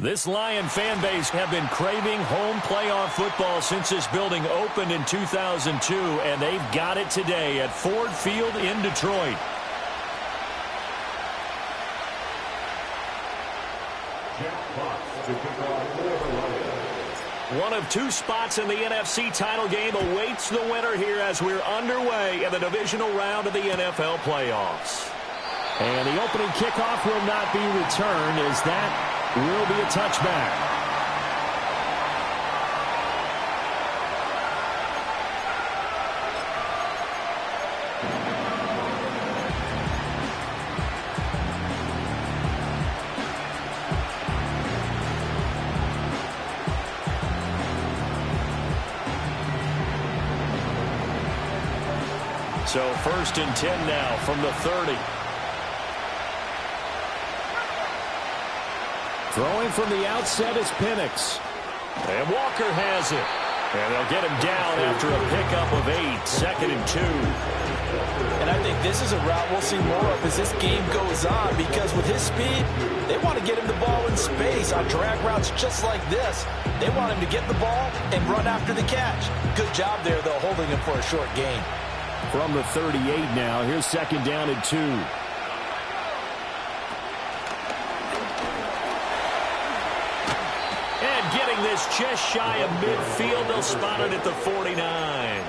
This Lion fan base have been craving home playoff football since this building opened in 2002, and they've got it today at Ford Field in Detroit. One of two spots in the NFC title game awaits the winner here as we're underway in the divisional round of the NFL playoffs. And the opening kickoff will not be returned, as that will be a touchback. So 1st and 10 now from the 30. Throwing from the outset is Penix. And Walker has it. And they'll get him down after a pickup of 8, 2nd and 2. And I think this is a route we'll see more of as this game goes on, because with his speed, they want to get him the ball in space on drag routes just like this. They want him to get the ball and run after the catch. Good job there, though, holding him for a short gain. From the 38 now, here's 2nd down and 2. This just shy of midfield. They'll spot it at the 49.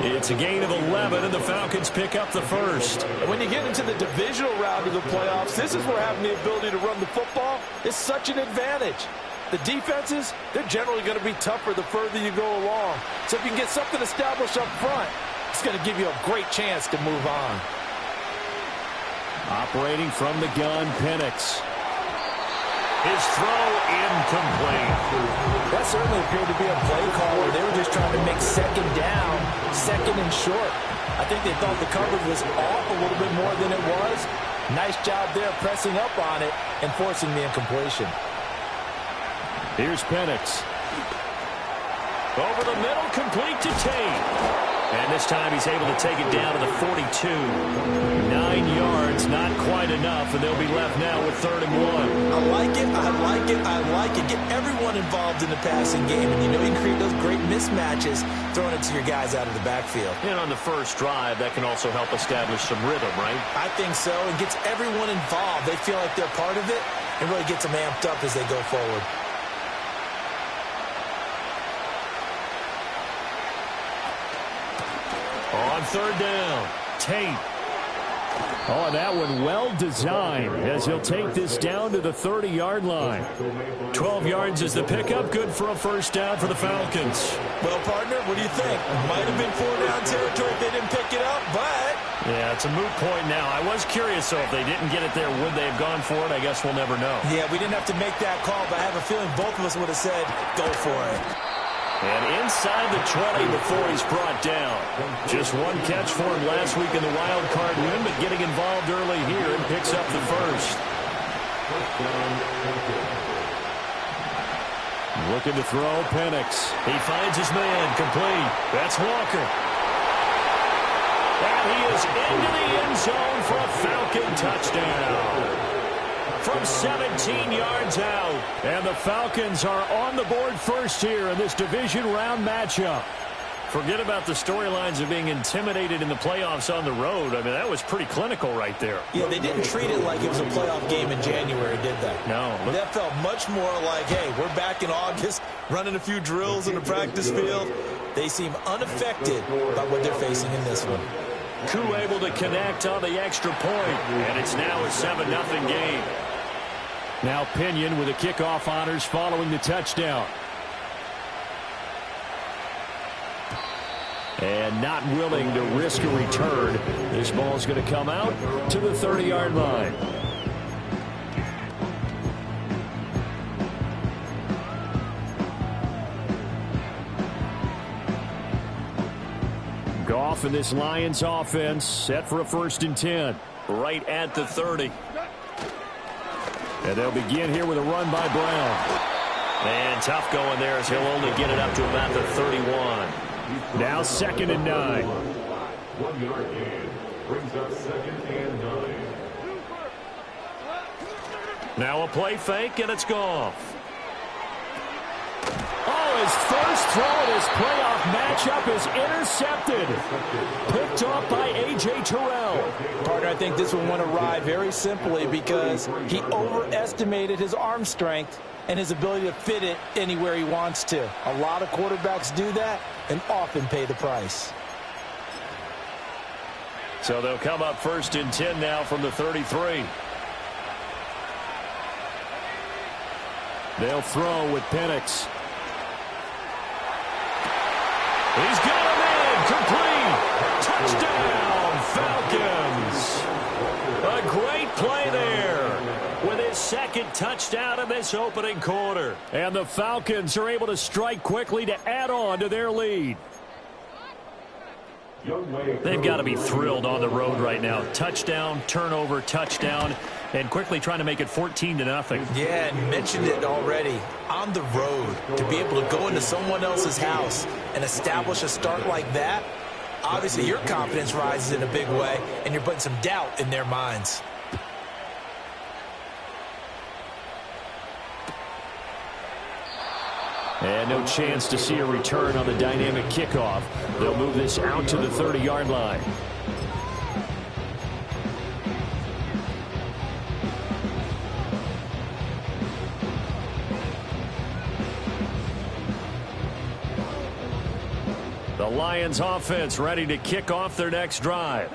It's a gain of 11, and the Falcons pick up the first. When you get into the divisional round of the playoffs, this is where having the ability to run the football is such an advantage. The defenses, they're generally going to be tougher the further you go along. So if you can get something established up front, it's going to give you a great chance to move on. Operating from the gun, Penix. His throw incomplete. That certainly appeared to be a play call where they were just trying to make 2nd down, 2nd and short. I think they thought the coverage was off a little bit more than it was. Nice job there pressing up on it and forcing the incompletion. Here's Penix. Over the middle, complete to Tate. And this time he's able to take it down to the 42. 9 yards, not quite enough, and they'll be left now with 3rd and 1. I like it, I like it, I like it. Get everyone involved in the passing game, and you know you can create those great mismatches throwing it to your guys out of the backfield. And on the first drive, that can also help establish some rhythm, right? I think so. It gets everyone involved. They feel like they're part of it, and really gets them amped up as they go forward. On 3rd down, Tate. Oh, that one well designed as he'll take this down to the 30-yard line. 12 yards is the pickup. Good for a first down for the Falcons. Well, partner, what do you think? Might have been 4-down territory if they didn't pick it up, but... Yeah, it's a moot point now. I was curious, though, if they didn't get it there, would they have gone for it? I guess we'll never know. Yeah, we didn't have to make that call, but I have a feeling both of us would have said, go for it. And inside the 20 before he's brought down. Just one catch for him last week in the wild card win, but getting involved early here and picks up the first. Looking to throw, Penix. He finds his man, complete. That's Walker. And he is into the end zone for a Falcon touchdown. From 17 yards out. And the Falcons are on the board first here in this division round matchup. Forget about the storylines of being intimidated in the playoffs on the road. I mean, that was pretty clinical right there. Yeah, they didn't treat it like it was a playoff game in January, did they? No. That felt much more like, hey, we're back in August, running a few drills in the practice field. They seem unaffected by what they're facing in this one. Koo able to connect on the extra point, and it's now a 7-0 game. Now Pinion with the kickoff honors following the touchdown. And not willing to risk a return. This ball's going to come out to the 30-yard line. off, and this Lions offense set for a 1st and 10. Right at the 30. And they'll begin here with a run by Brown. And tough going there as he'll only get it up to about the 31. Now 2nd and 9. 1 yard gain brings up 2nd and 9. Now a play fake, and it's Goff. Oh, his first throw in his playoff matchup is intercepted. Picked off by A.J. Terrell. Partner, I think this one went awry very simply because he overestimated his arm strength and his ability to fit it anywhere he wants to. A lot of quarterbacks do that and often pay the price. So they'll come up 1st and 10 now from the 33. They'll throw with Penix. He's got him in. Complete. Touchdown, Falcons. A great play there with his 2nd touchdown in this opening quarter. And the Falcons are able to strike quickly to add on to their lead. They've got to be thrilled on the road right now. Touchdown, turnover, touchdown, and quickly trying to make it 14-0. Yeah, and mentioned it already. On the road, to be able to go into someone else's house and establish a start like that, obviously your confidence rises in a big way, and you're putting some doubt in their minds. And no chance to see a return on the dynamic kickoff. They'll move this out to the 30-yard line. The Lions offense ready to kick off their next drive.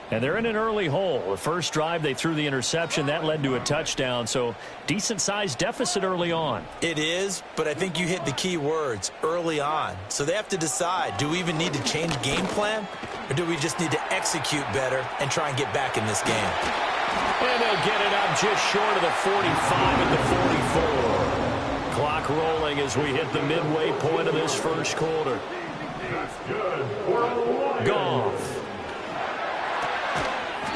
And they're in an early hole. The first drive, they threw the interception. That led to a touchdown, so decent-sized deficit early on. It is, but I think you hit the key words, early on. So they have to decide, do we even need to change game plan, or do we just need to execute better and try and get back in this game? And they'll get it up just short of the 45 and the 44. Clock rolling as we hit the midway point of this first quarter. Goff.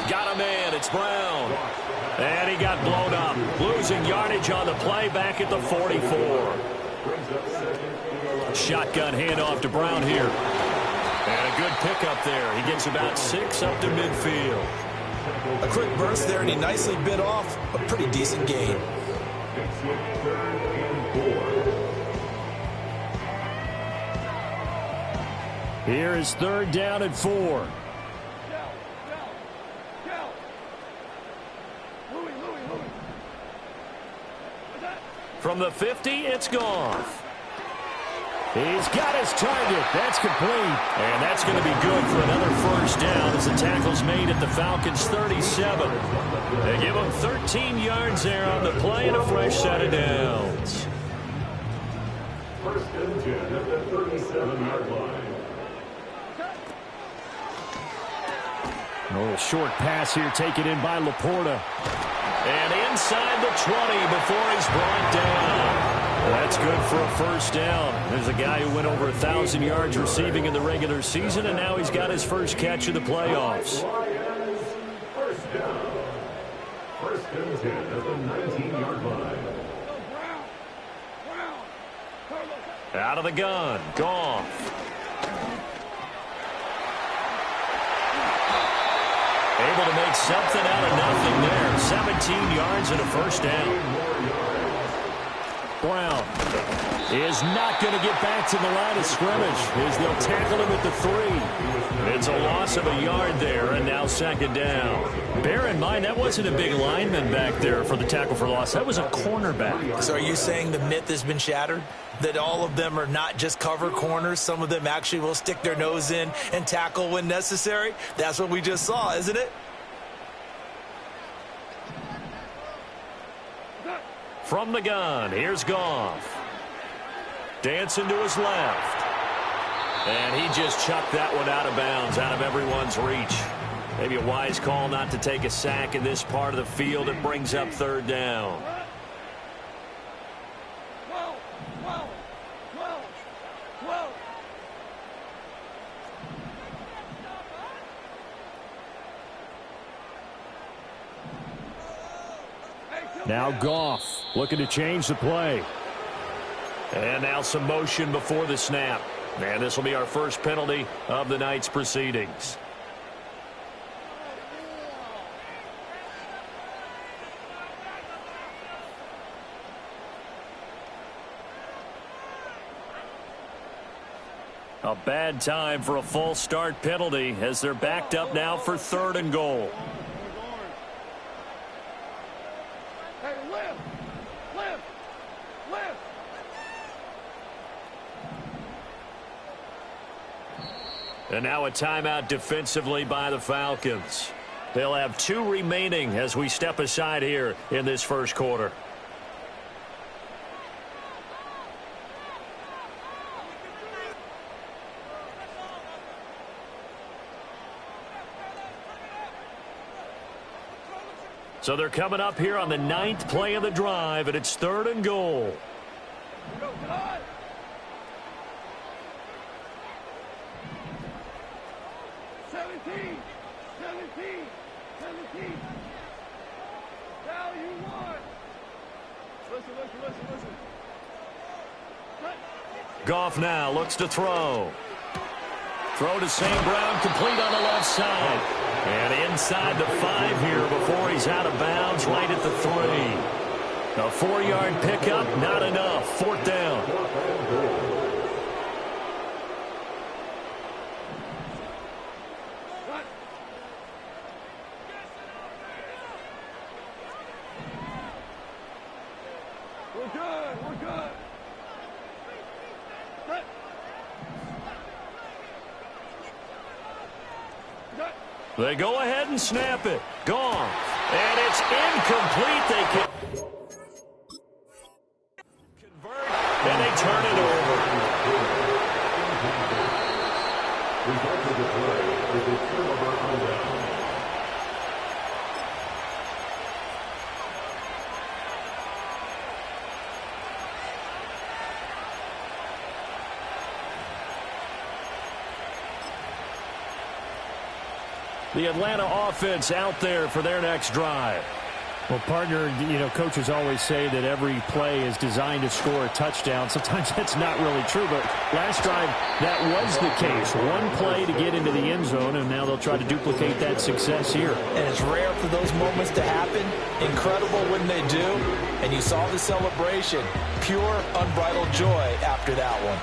Got him in. It's Brown. And he got blown up. Losing yardage on the play back at the 44. Shotgun handoff to Brown here. And a good pickup there. He gets about 6 up to midfield. A quick burst there, and he nicely bit off a pretty decent gain. Here is 3rd down and 4. From the 50, it's Goff. He's got his target. That's complete. And that's going to be good for another first down as the tackle's made at the Falcons' 37. They give them 13 yards there on the play and a fresh set of downs. 1st and 10 at the 37-yard line. A little short pass here taken in by Laporta. And inside the 20 before he's brought down. That's good for a first down. There's a guy who went over 1,000 yards receiving in the regular season, and now he's got his first catch of the playoffs. First down. 1st and 10 at the 19-yard line. Out of the gun, Goff. Able to make something out of nothing there. 17 yards and a first down. Brown is not going to get back to the line of scrimmage as they'll tackle him at the 3. It's a loss of a yard there, and now 2nd down. Bear in mind, that wasn't a big lineman back there for the tackle for loss. That was a cornerback. So are you saying the myth has been shattered? That all of them are not just cover corners? Some of them actually will stick their nose in and tackle when necessary? That's what we just saw, isn't it? From the gun, here's Goff. Dancing to his left. And he just chucked that one out of bounds, out of everyone's reach. Maybe a wise call not to take a sack in this part of the field. It brings up 3rd down. Now Goff looking to change the play. And now some motion before the snap. And this will be our first penalty of the night's proceedings. A bad time for a false start penalty as they're backed up now for 3rd and goal. And now a timeout defensively by the Falcons. They'll have 2 remaining as we step aside here in this first quarter. So they're coming up here on the 9th play of the drive, and it's 3rd and goal. Go, 17. Now you won. Listen. Goff now looks to throw. Throw to St. Brown, complete on the left side. And inside the 5 here before he's out of bounds, right at the 3. A 4-yard pickup, not enough. 4th down. We're good. They go ahead and snap it. Gone. And it's incomplete. They can convert, and they turn it over. Result of the play is a turnover on down. The Atlanta offense out there for their next drive. Well, partner, coaches always say that every play is designed to score a touchdown. Sometimes that's not really true, but last drive, that was the case. One play to get into the end zone, and now they'll try to duplicate that success here. And it's rare for those moments to happen. Incredible when they do. And you saw the celebration. Pure, unbridled joy after that one.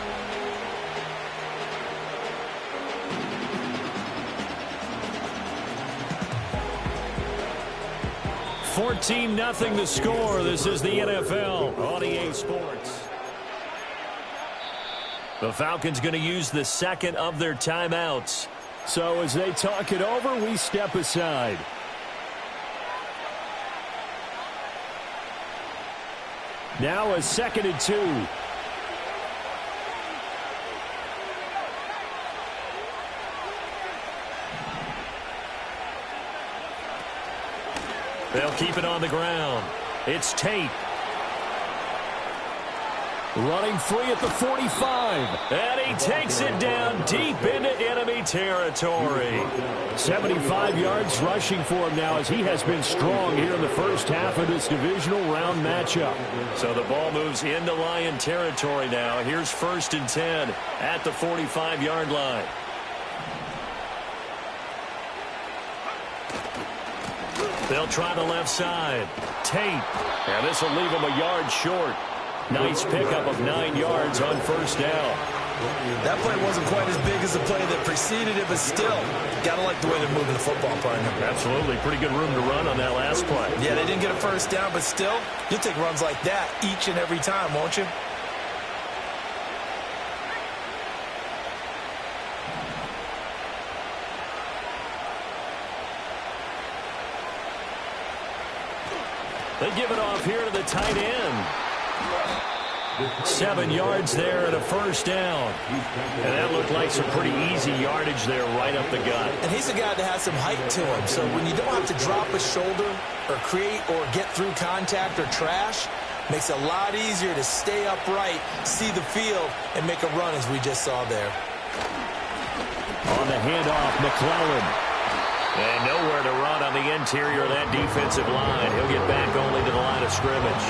14-0 the score. This is the NFL on EA Sports. The Falcons going to use the second of their timeouts. So as they talk it over, we step aside. Now a 2nd and 2. They'll keep it on the ground. It's Tate. Running free at the 45. And he takes it down deep into enemy territory. 75 yards rushing for him now as he has been strong here in the first half of this divisional round matchup. So the ball moves into Lion territory now. Here's 1st and 10 at the 45-yard line. They'll try the left side. Tate. And this will leave him a yard short. Nice pickup of 9 yards on 1st down. That play wasn't quite as big as the play that preceded it, but still, got to like the way they're moving the football, partner. Absolutely. Pretty good room to run on that last play. Yeah, they didn't get a 1st down, but still, you'll take runs like that each and every time, won't you? They give it off here to the tight end. 7 yards there and a 1st down. And that looked like some pretty easy yardage there right up the gut. And he's a guy that has some height to him. So when you don't have to drop a shoulder or create or get through contact or trash, makes it a lot easier to stay upright, see the field, and make a run as we just saw there. On the handoff, McClellan. And nowhere to run on the interior of that defensive line. He'll get back only to the line of scrimmage.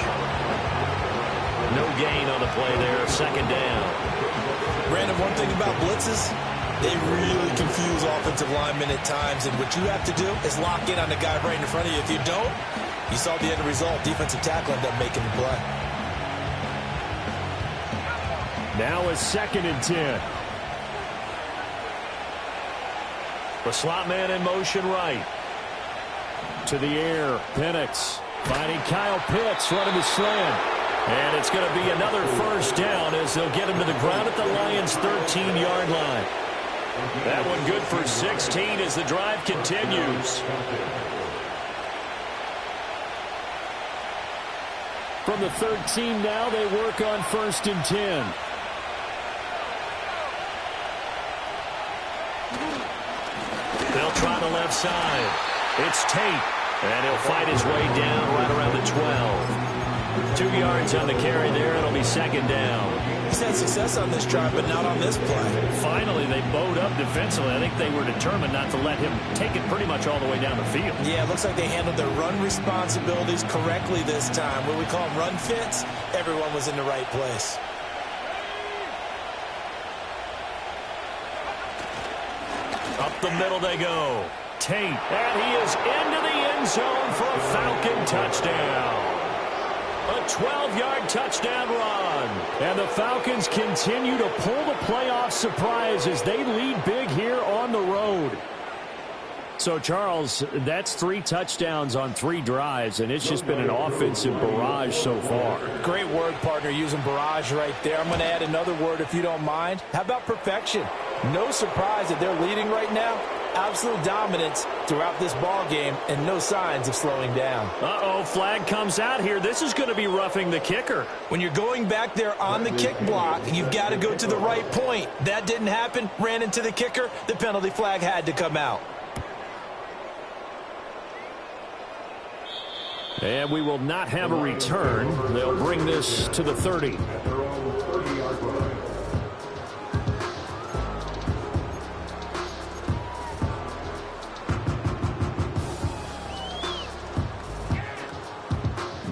No gain on the play there, second down. Brandon, one thing about blitzes, they really confuse offensive linemen at times, and what you have to do is lock in on the guy right in front of you. If you don't, you saw the end result. Defensive tackle ended up making the play. Now a 2nd and 10. The slot man in motion right. To the air, Penix finding Kyle Pitts running the slant. And it's going to be another first down as they'll get him to the ground at the Lions' 13-yard line. That one good for 16 as the drive continues. From the 13 now, they work on 1st and 10. They'll try the left side. It's Tate, and he'll fight his way down right around the 12. 2 yards on the carry there. It'll be second down. He's had success on this drive, but not on this play. Finally, they bowed up defensively. I think they were determined not to let him take it pretty much all the way down the field. Yeah, it looks like they handled their run responsibilities correctly this time. What we call them run fits, everyone was in the right place. Up the middle they go. Tate, and he is into the end zone for a Falcon touchdown. A 12-yard touchdown run. And the Falcons continue to pull the playoff surprise as they lead big here on the road. So, Charles, that's 3 touchdowns on 3 drives, and it's just been an offensive barrage so far. Great word, partner, using barrage right there. I'm going to add another word if you don't mind. How about perfection? No surprise that they're leading right now. Absolute dominance throughout this ball game and no signs of slowing down. Uh-oh, flag comes out here. This is going to be roughing the kicker. When you're going back there on the kick block, you've got to go to the right point. That didn't happen. Ran into the kicker. The penalty flag had to come out. And we will not have a return. They'll bring this to the 30.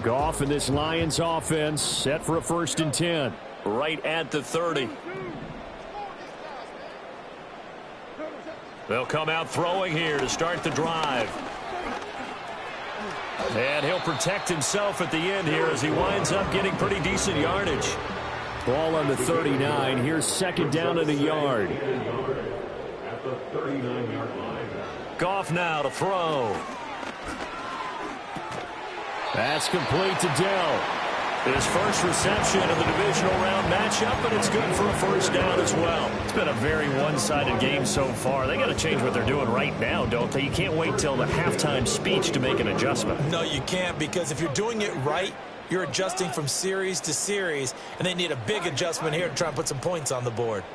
Goff and this Lions offense set for a 1st and 10. Right at the 30. They'll come out throwing here to start the drive. And he'll protect himself at the end here as he winds up getting pretty decent yardage. Ball on the 39. Here's 2nd down and a yard. At the 39-yard line. Goff now to throw. That's complete to Dell. His first reception of the divisional round matchup, but it's good for a first down as well. It's been a very one-sided game so far. They got to change what they're doing right now, don't they? You can't wait till the halftime speech to make an adjustment. No, you can't, because if you're doing it right, you're adjusting from series to series, and they need a big adjustment here to try and put some points on the board.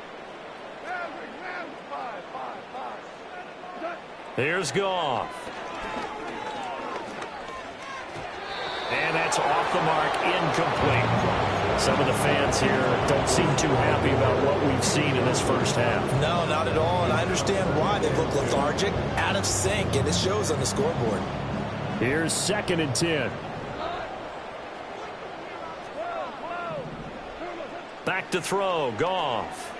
Here's Goff. And that's off the mark, incomplete. Some of the fans here don't seem too happy about what we've seen in this first half. No, not at all, and I understand why. They look lethargic, out of sync, and it shows on the scoreboard. Here's 2nd and 10. Back to throw, Goff.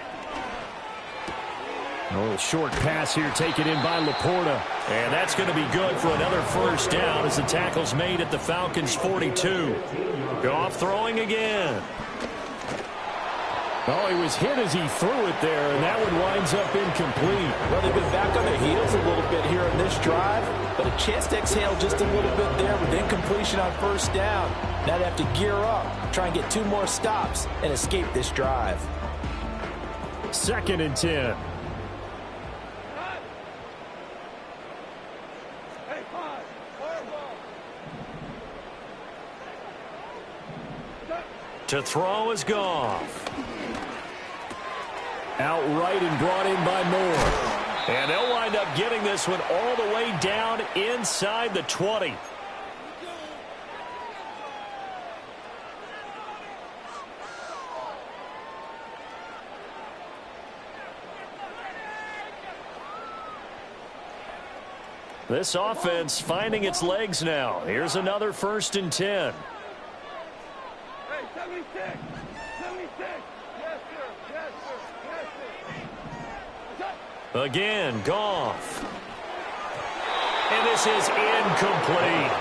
A little short pass here taken in by Laporta. And that's going to be good for another first down as the tackle's made at the Falcons' 42. Goff throwing again. Oh, he was hit as he threw it there, and that one winds up incomplete. Well, they've been back on their heels a little bit here on this drive, but a chance to exhale just a little bit there with incompletion on first down. Now they have to gear up, try and get 2 more stops, and escape this drive. 2nd and 10. To throw is Goff. Outright and brought in by Moore. And they'll wind up getting this one all the way down inside the 20. This offense finding its legs now. Here's another 1st and 10. Hey, 76. 76. Yes, sir. Yes, sir. Yes, sir. Again, Goff. And this is incomplete.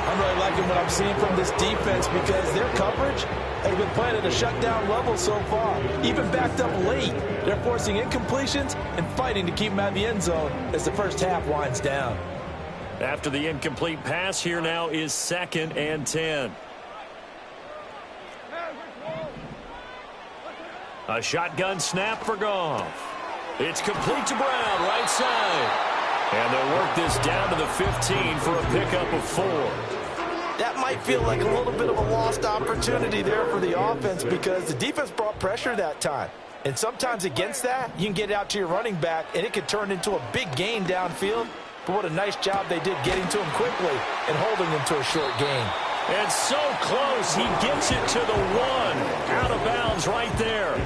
I'm really liking what I'm seeing from this defense because their coverage has been playing at a shutdown level so far. Even backed up late, they're forcing incompletions and fighting to keep them out of the end zone as the first half winds down. After the incomplete pass, here now is 2nd and 10. A shotgun snap for Goff. It's complete to Brown, right side. And they'll work this down to the 15 for a pickup of 4. That might feel like a little bit of a lost opportunity there for the offense because the defense brought pressure that time. And sometimes against that, you can get out to your running back, and it could turn into a big gain downfield. But what a nice job they did getting to him quickly and holding him to a short gain. And so close, he gets it to the 1. Out of bounds right there.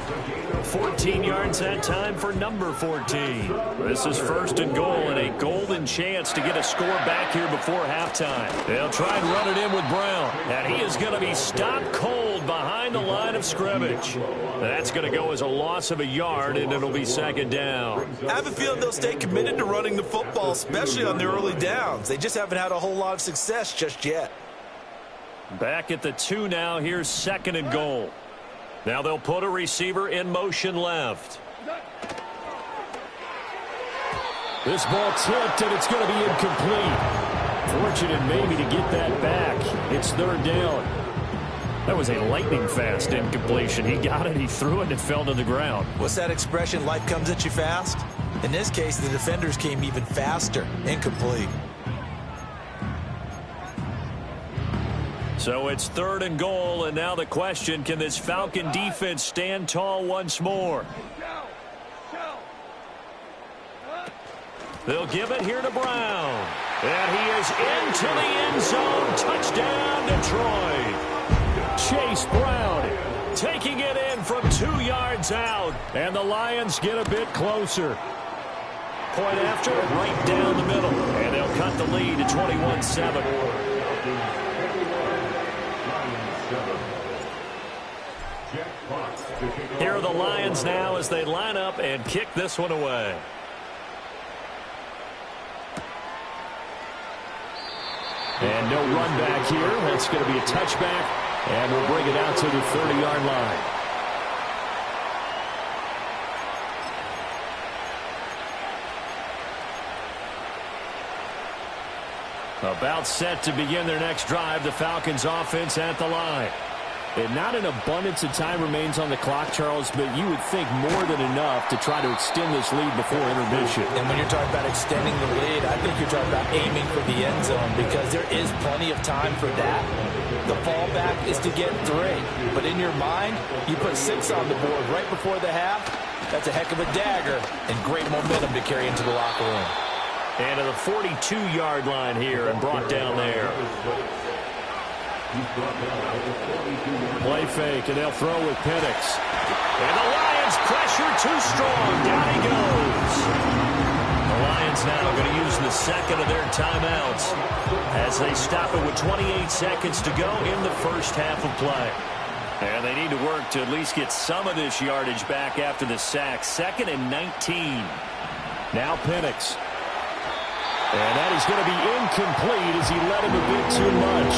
14 yards that time for number 14. This is 1st and goal and a golden chance to get a score back here before halftime. They'll try and run it in with Brown. And he is going to be stopped cold behind the line of scrimmage. That's going to go as a loss of a yard, and it'll be 2nd down. I have a feeling they'll stay committed to running the football, especially on their early downs. They just haven't had a whole lot of success just yet. Back at the 2 now. Here's 2nd and goal. Now they'll put a receiver in motion left. This ball tipped, and it's going to be incomplete. Fortunate maybe to get that back. It's 3rd down. That was a lightning-fast incompletion. He got it, he threw it, and it fell to the ground. What's that expression, life comes at you fast? In this case, the defenders came even faster. Incomplete. So it's 3rd and goal, and now the question, can this Falcon defense stand tall once more? They'll give it here to Brown. And he is into the end zone. Touchdown, Detroit. Chase Brown Taking it in from 2 yards out. And the Lions get a bit closer. Point after, right down the middle. And they'll cut the lead to 21-7. Here are the Lions now as they line up and kick this one away. And no run back here. That's going to be a touchback. And we'll bring it out to the 30-yard line. About set to begin their next drive, the Falcons offense at the line. And not an abundance of time remains on the clock, Charles, but you would think more than enough to try to extend this lead before intermission. And when you're talking about extending the lead, I think you're talking about aiming for the end zone because there is plenty of time for that. The fallback is to get 3. But in your mind, you put 6 on the board right before the half. That's a heck of a dagger and great momentum to carry into the locker room. And to the 42-yard line here and brought down there. Play fake, and they'll throw with Penix. And the Lions pressure too strong. Down he goes. The Lions now going to use the second of their timeouts as they stop it with 28 seconds to go in the first half of play. And they need to work to at least get some of this yardage back after the sack. 2nd and 19. Now Penix. And that is going to be incomplete as he led him a bit too much.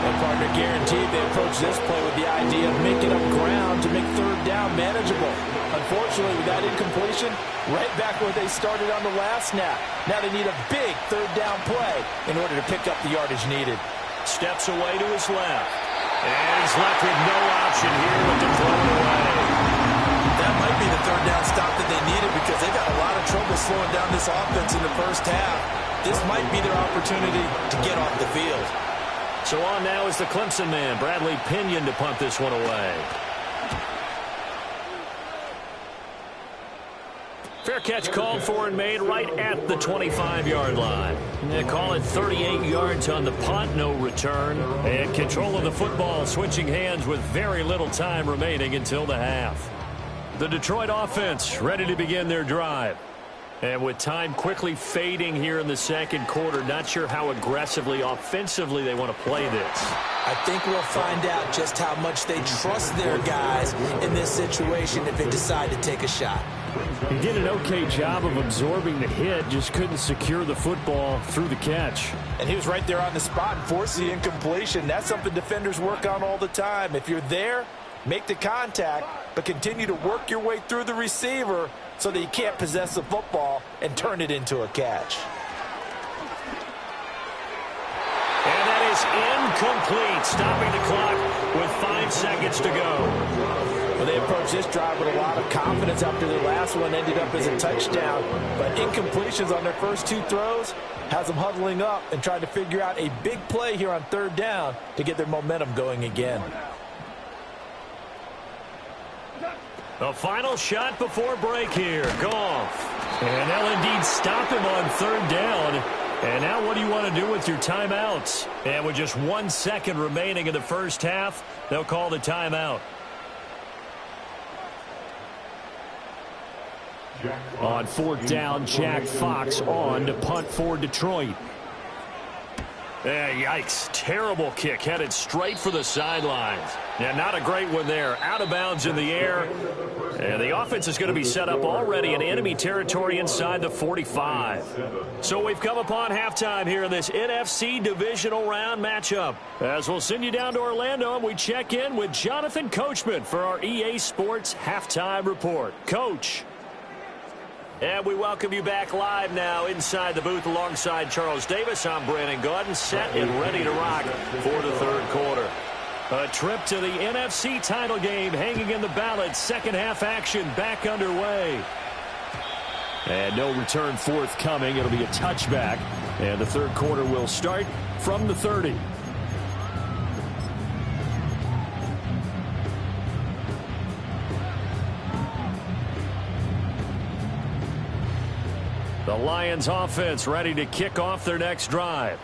And partner, guaranteed they approach this play with the idea of making up ground to make 3rd down manageable. Unfortunately, with that incompletion, right back where they started on the last snap. Now they need a big 3rd down play in order to pick up the yardage needed. Steps away to his left. And he's left with no option here but to throw it away. That might be the 3rd down stop that they needed because they got a lot of trouble slowing down this offense in the first half. This might be their opportunity to get off the field. So on now is the Clemson man, Bradley Pinion, to punt this one away. Fair catch called for and made right at the 25-yard line. They call it 38 yards on the punt, no return. And control of the football switching hands with very little time remaining until the half. The Detroit offense ready to begin their drive. And with time quickly fading here in the second quarter, not sure how aggressively, offensively they want to play this. I think we'll find out just how much they trust their guys in this situation if they decide to take a shot. He did an okay job of absorbing the hit, just couldn't secure the football through the catch. And he was right there on the spot and forced the incompletion. That's something defenders work on all the time. If you're there, make the contact, but continue to work your way through the receiver so that you can't possess the football and turn it into a catch. And that is incomplete, stopping the clock with 5 seconds to go. Well, they approached this drive with a lot of confidence after their last one ended up as a touchdown. But incompletions on their first 2 throws has them huddling up and trying to figure out a big play here on 3rd down to get their momentum going again. The final shot before break here. Goff. And they'll indeed stop him on 3rd down. And now what do you want to do with your timeouts? And with just 1 second remaining in the first half, they'll call the timeout. On 4th down, Jack Fox on to punt for Detroit. Yikes. Terrible kick headed straight for the sidelines. Yeah, not a great one there. Out of bounds in the air. And the offense is going to be set up already in enemy territory inside the 45. So we've come upon halftime here in this NFC Divisional Round matchup. As we'll send you down to Orlando and we check in with Jonathan Coachman for our EA Sports Halftime Report. Coach. And we welcome you back live now inside the booth alongside Charles Davis. I'm Brandon Gaudin, set and ready to rock for the 3rd quarter. A trip to the NFC title game hanging in the balance. Second half action back underway. And no return forthcoming. It'll be a touchback. And the 3rd quarter will start from the 30. The Lions offense ready to kick off their next drive.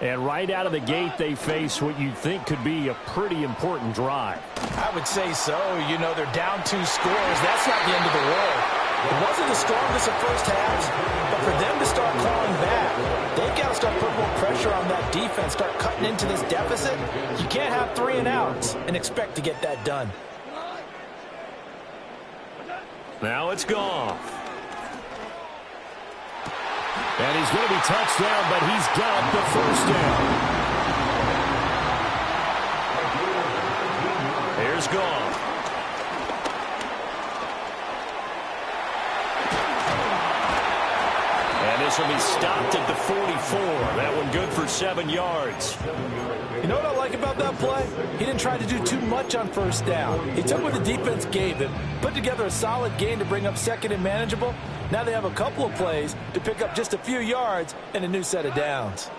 And right out of the gate, they face what you'd think could be a pretty important drive. I would say so. You know, they're down 2 scores. That's not the end of the world. It wasn't the strongest of first halves, but for them to start clawing back, they've got to start putting more pressure on that defense, start cutting into this deficit. You can't have 3 and outs and expect to get that done. Now it's Goff. And he's going to be touched down, but he's got the 1st down. Here's Goff. And this will be stopped at the 44. That one good for 7 yards. You know what I like about that play? He didn't try to do too much on 1st down. He took what the defense gave him, put together a solid gain to bring up 2nd and manageable. Now they have a couple of plays to pick up just a few yards and a new set of downs.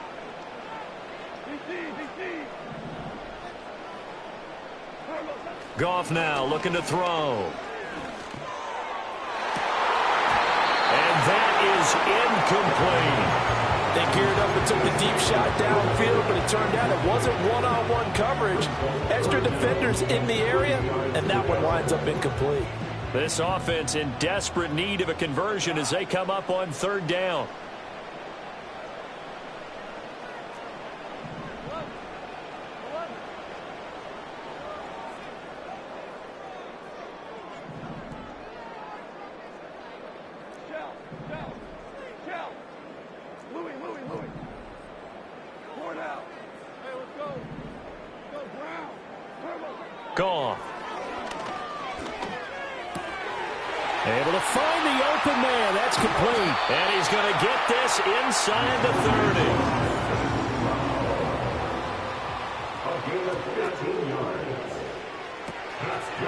Goff now looking to throw. And that is incomplete. They geared up and took the deep shot downfield, but it turned out it wasn't one-on-one coverage. Extra defenders in the area, and that one winds up incomplete. This offense in desperate need of a conversion as they come up on 3rd down. Goff. Able to find the open man. That's complete. And he's going to get this inside the 30.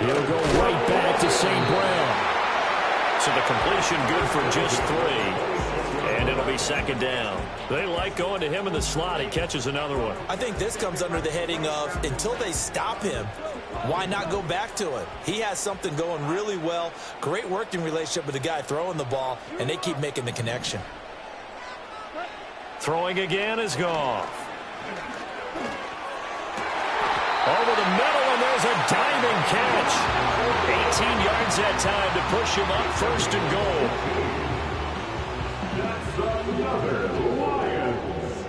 He'll go right back to St. Brown. So the completion good for just 3. And it'll be 2nd down. They like going to him in the slot. He catches another one. I think this comes under the heading of until they stop him, why not go back to it? He has something going really well. Great working relationship with the guy throwing the ball, and they keep making the connection. Throwing again is Goff. Over the middle, and there's a diving catch. 18 yards that time to push him up 1st and goal. That's another Lions.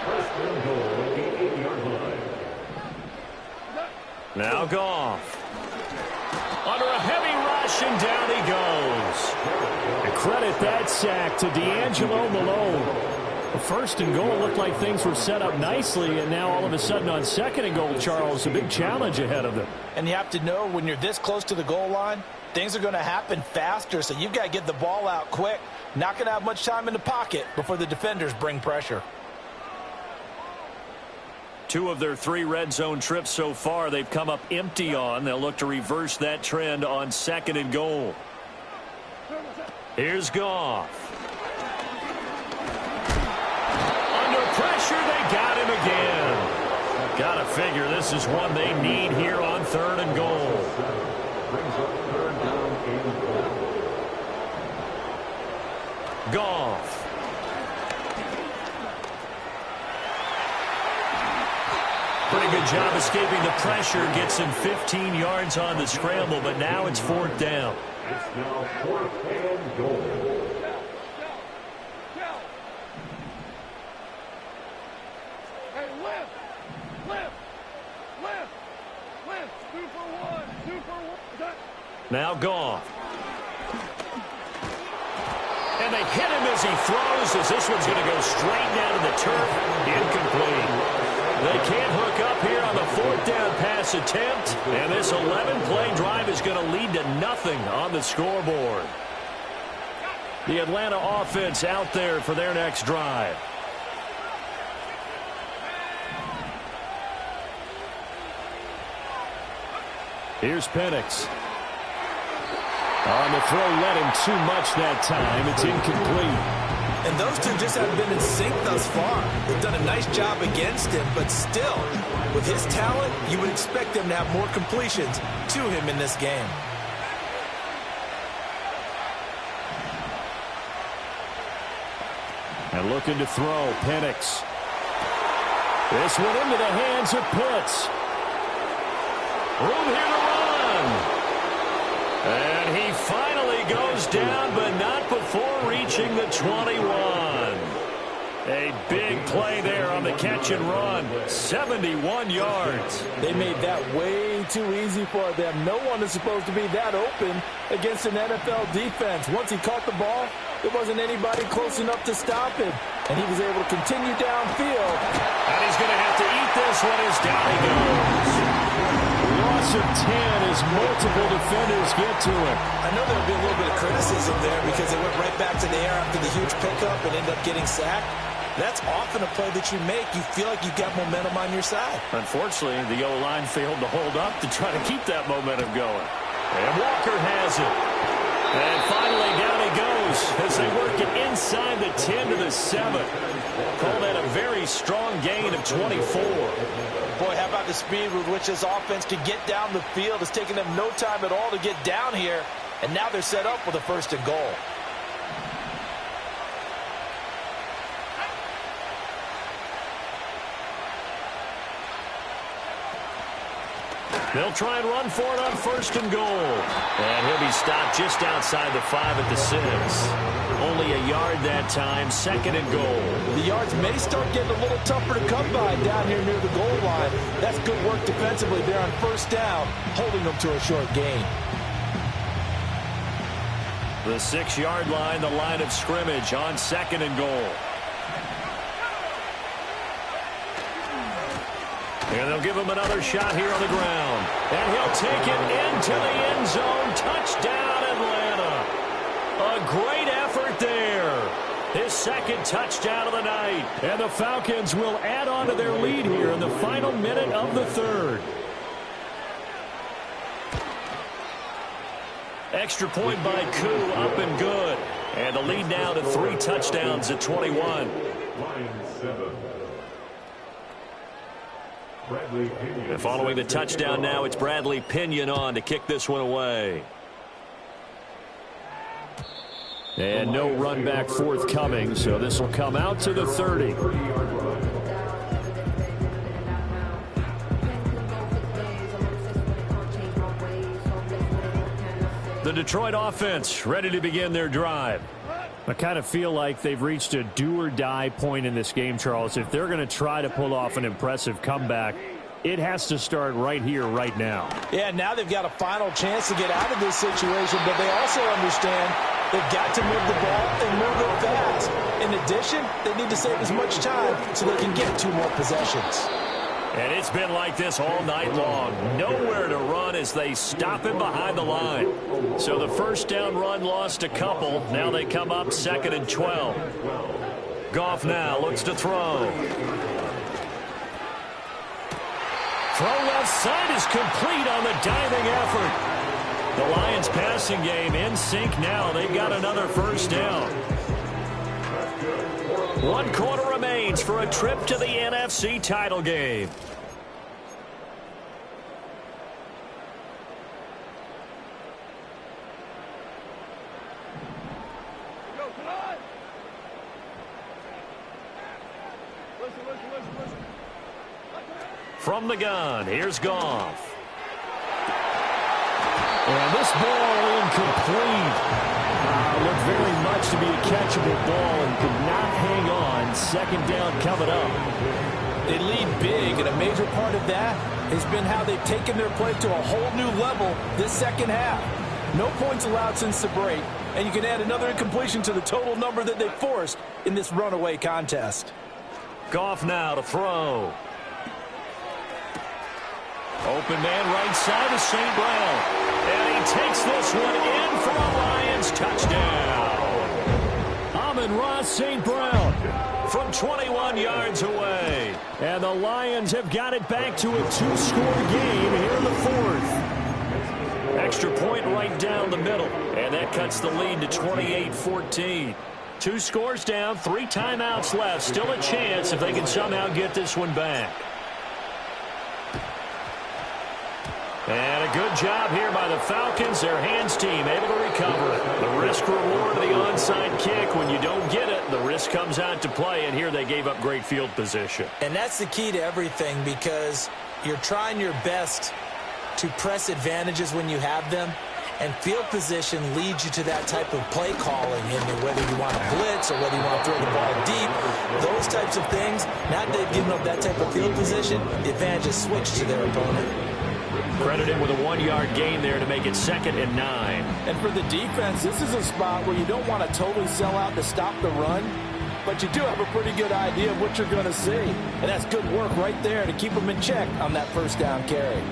First and goal at the 8-yard line. Now Goff. Under a heavy rush, and down he goes. And credit that sack to D'Angelo Malone. The first and goal looked like things were set up nicely, and now all of a sudden on second and goal, Charles, a big challenge ahead of them. And you have to know when you're this close to the goal line, things are going to happen faster, so you've got to get the ball out quick. Not going to have much time in the pocket before the defenders bring pressure. 2 of their 3 red zone trips so far they've come up empty on. They'll look to reverse that trend on second and goal. Here's Goff. Under pressure, they got him again. Got to figure this is one they need here on third and goal. Goff. Pretty good job escaping the pressure. Gets him 15 yards on the scramble, but now it's 4th down. It's now 4th and goal. Hey, lift! Lift! Lift! Lift! 2 for 1! 2 for 1! Now Goff. And they hit him as he throws, as this one's going to go straight down to the turf. Incomplete. They can't hook up here on the 4th down pass attempt, and this 11-play drive is going to lead to nothing on the scoreboard. The Atlanta offense out there for their next drive. Here's Penix. On the throw, led him too much that time. It's incomplete. And those two just haven't been in sync thus far. They've done a nice job against him, but still, with his talent, you would expect them to have more completions to him in this game. And looking to throw, Penix. This one into the hands of Pitts. Room here to run. And he finally goes down, but not before reaching the 21. A big play there on the catch and run. 71 yards. They made that way too easy for them. No one is supposed to be that open against an NFL defense. Once he caught the ball, there wasn't anybody close enough to stop him. And he was able to continue downfield. And he's going to have to eat this one as down he goes. Loss of 10 as multiple defenders get to him. I know there'll be a little bit of criticism there because they went right back to the air after the huge pickup and ended up getting sacked. That's often a play that you make. You feel like you've got momentum on your side. Unfortunately, the O-line failed to hold up to try to keep that momentum going. And Walker has it. And finally, down he goes as they work it inside the 10 to the 7. Call that a very strong gain of 24. Boy, how about the speed with which this offense could get down the field? It's taken them no time at all to get down here. And now they're set up with a 1st and goal. They'll try and run for it on 1st and goal. And he'll be stopped just outside the 5 at the 6. Only a yard that time, 2nd and goal. The yards may start getting a little tougher to come by down here near the goal line. That's good work defensively there on 1st down, holding them to a short gain. The 6-yard line, the line of scrimmage on 2nd and goal. And they'll give him another shot here on the ground. And he'll take it into the end zone. Touchdown, Atlanta. A great effort there. His 2nd touchdown of the night. And the Falcons will add on to their lead here in the final minute of the 3rd. Extra point by Koo, up and good. And the lead now to 3 touchdowns at 21. Line 7. And following the touchdown now, it's Bradley Pinion on to kick this one away. And no run back forthcoming, so this will come out to the 30. The Detroit offense ready to begin their drive. I kind of feel like they've reached a do-or-die point in this game, Charles. If they're going to try to pull off an impressive comeback, it has to start right here, right now. Yeah, now they've got a final chance to get out of this situation, but they also understand they've got to move the ball and move it fast. In addition, they need to save as much time so they can get 2 more possessions. And it's been like this all night long. Nowhere to run as they stop him behind the line. So the first down run lost a couple. Now they come up 2nd and 12. Goff now looks to throw. Throw left side is complete on the diving effort. The Lions passing game in sync now. They've got another first down. 1 quarter remains for a trip to the NFC title game. From the gun, here's Goff. And this ball incomplete. Looked very much to be a catchable ball and could not hang on. 2nd down coming up. They lead big, and a major part of that has been how they've taken their play to a whole new level this second half. No points allowed since the break, and you can add another incompletion to the total number that they forced in this runaway contest. Goff now to throw. Open man right side of St. Brown. And he takes this one in for a Lions touchdown. Amon-Ra St. Brown from 21 yards away. And the Lions have got it back to a 2-score game here in the 4th. Extra point right down the middle. And that cuts the lead to 28-14. 2 scores down, 3 timeouts left. Still a chance if they can somehow get this one back. And a good job here by the Falcons. Their hands team able to recover it. The risk reward of the onside kick. When you don't get it, the risk comes out to play. And here they gave up great field position. And that's the key to everything, because you're trying your best to press advantages when you have them. And field position leads you to that type of play calling. And whether you want to blitz or whether you want to throw the ball deep, those types of things, now that they've given up that type of field position, the advantage is switched to their opponent. Credit him with a 1-yard gain there to make it 2nd and 9. And for the defense, this is a spot where you don't want to totally sell out to stop the run, but you do have a pretty good idea of what you're going to see. And that's good work right there to keep them in check on that first down carry.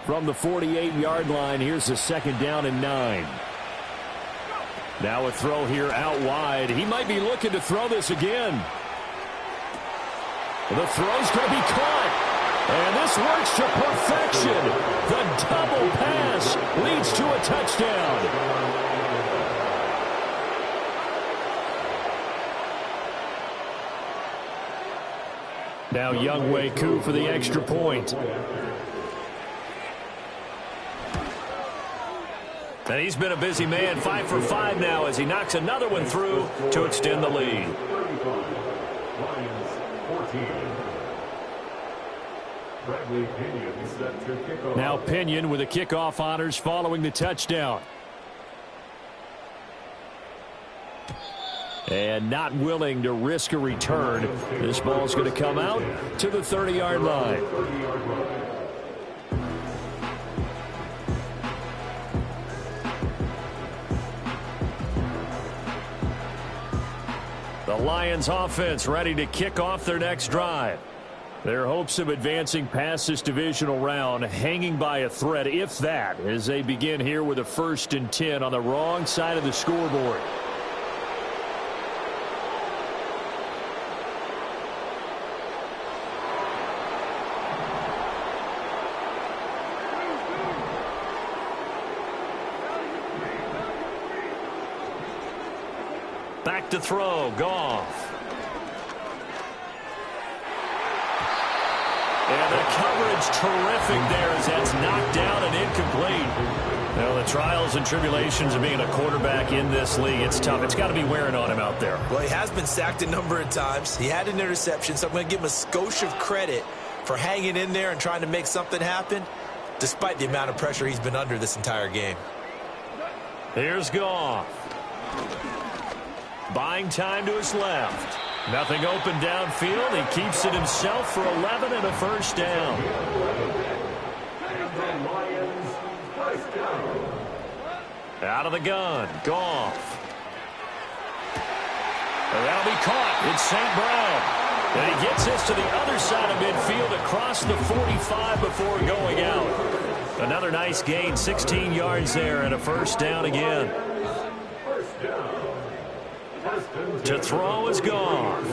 From the 48-yard line, here's the 2nd down and 9. Now a throw here out wide. He might be looking to throw this again. The throw's going to be caught. And this works to perfection. The double pass leads to a touchdown. Now Younghoe Koo for the extra point. And he's been a busy man, 5 for 5 now as he knocks another one through to extend the lead. Now Pinion with the kickoff honors following the touchdown. And not willing to risk a return. This ball's going to come out to the 30-yard line. The Lions offense ready to kick off their next drive. Their hopes of advancing past this divisional round hanging by a thread, if that, as they begin here with a 1st and 10 on the wrong side of the scoreboard. Back to throw, Goff. And the coverage looks terrific there as that's knocked down and incomplete. Well, the trials and tribulations of being a quarterback in this league, it's tough. It's got to be wearing on him out there. Well, he has been sacked a number of times. He had an interception, so I'm going to give him a skosh of credit for hanging in there and trying to make something happen, despite the amount of pressure he's been under this entire game. Here's Goff. Buying time to his left. Nothing open downfield. He keeps it himself for 11 and a first down. Out of the gun. Goff. That'll be caught. It's St. Brown. And he gets this to the other side of midfield across the 45 before going out. Another nice gain, 16 yards there and a first down again. To throw is Goff.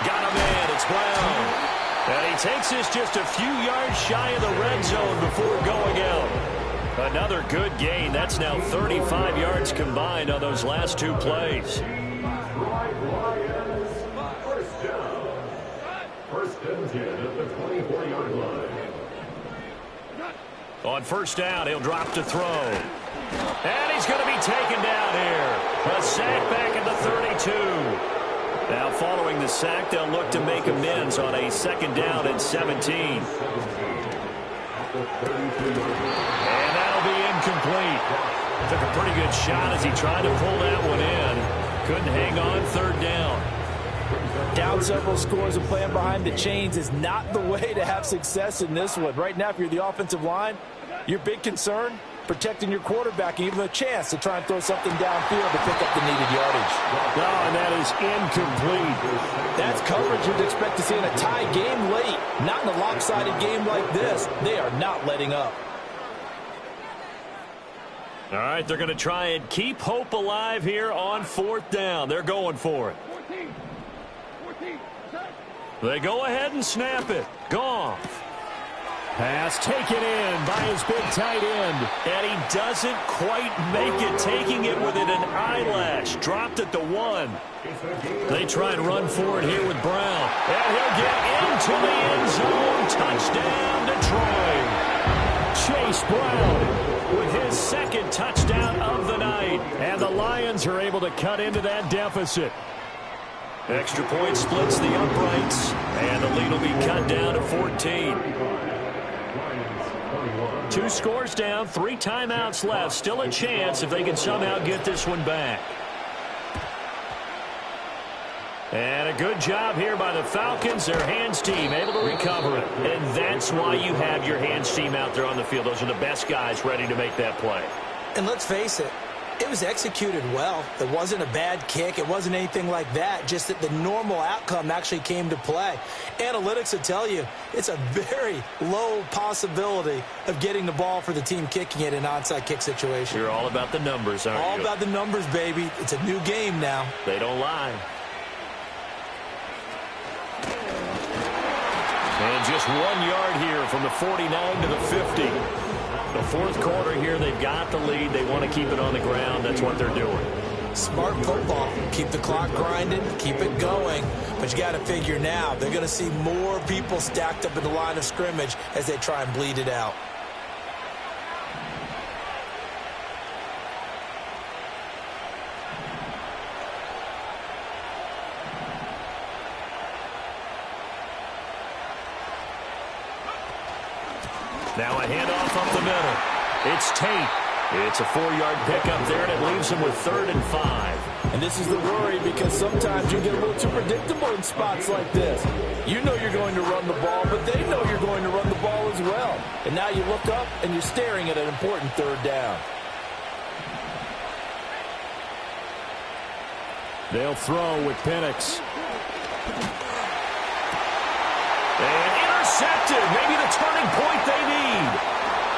Got him in. It's Brown. And he takes this just a few yards shy of the red zone before going out. Another good gain. That's now 35 yards combined on those last two plays. First and 10 at the 24-yard line. On first down, he'll drop to throw. And he's going to be taken down here. A sack back at the 32. Now following the sack, they'll look to make amends on a second down and 17. And that'll be incomplete. Took a pretty good shot as he tried to pull that one in. Couldn't hang on third down. Down several scores and playing behind the chains is not the way to have success in this one. Right now, if you're the offensive line, your big concern, protecting your quarterback and give him a chance to try and throw something downfield to pick up the needed yardage. No, and that is incomplete. That's coverage you'd expect to see in a tie game late. Not in a lopsided game like this. They are not letting up. All right, they're going to try and keep hope alive here on fourth down. They're going for it. 14, set. They go ahead and snap it. Goff. Pass taken in by his big tight end. And he doesn't quite make it, taking it within an eyelash. Dropped at the 1. They try and run for it here with Brown. And he'll get into the end zone. Touchdown, Detroit. Chase Brown With his second touchdown of the night. and the Lions are able to cut into that deficit. Extra point splits the uprights. And the lead will be cut down to 14. 2 scores down, 3 timeouts left. Still a chance if they can somehow get this one back. And a good job here by the Falcons, their hands team, able to recover it. And that's why you have your hands team out there on the field. Those are the best guys ready to make that play. And let's face it, it was executed well. It wasn't a bad kick. It wasn't anything like that. Just that the normal outcome actually came to play. Analytics will tell you it's a very low possibility of getting the ball for the team kicking it in an onside kick situation. You're all about the numbers, aren't you? All about the numbers, baby. It's a new game now. They don't lie. And just 1 yard here from the 49 to the 50. The fourth quarter here, they've got the lead. They want to keep it on the ground. That's what they're doing. Smart football. Keep the clock grinding. Keep it going. But you got to figure now, they're going to see more people stacked up in the line of scrimmage as they try and bleed it out. Now a handoff up the middle. It's Tate. It's a 4-yard pickup there, and it leaves him with 3rd and 5. And this is the worry because sometimes you get a little too predictable in spots like this. You know you're going to run the ball, but they know you're going to run the ball as well. And now you look up and you're staring at an important 3rd down. They'll throw with Penix. And intercepted. Maybe the turning point they need.